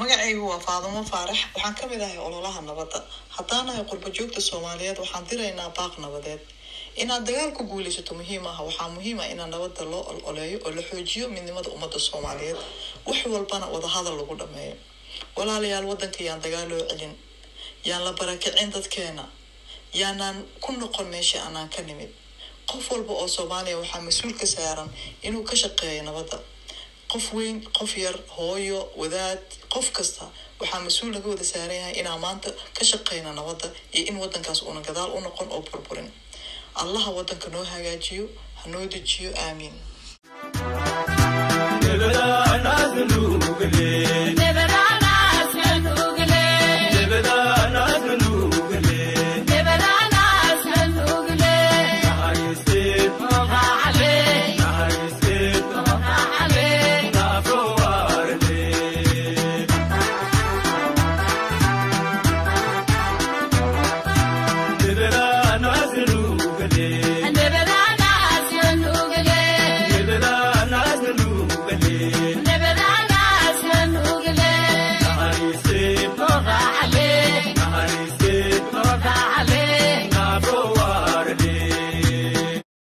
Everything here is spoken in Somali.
magacaygu waa Faadimo Faarax waxaan ka mid ahay ololaha nabadda haddaanahay qurbo joogta Soomaaliyeed waxaan diraynaa baaq nabadeed inaad dagaal ku guulaysato muhiim ah waxaa muhiim ah in nabadda loo ololeeyo oo la xoojiyo midnimada ummadda Soomaaliyeed wax walbana wada hadal lagu dhameeyo walaalayaal wadanka yaan dagaal loo celin yaan la barakicin dadkeena yaanaan ku noqon meesha aanan ka nimid qof walba oo Soomaaliya waxaa mas'uul ka saaran inuu ka shaqeeyo nabadda qof weyn qof yar hooyo wadaad qof kasta waxaa mas'uul laga wada saaran yahay inaan maanta ka shaqeyno nabadda iyo in wadankaas uu gadaal u noqon oo burburin allah wadanka noo hagaajiyo hanoo dejiyo aamin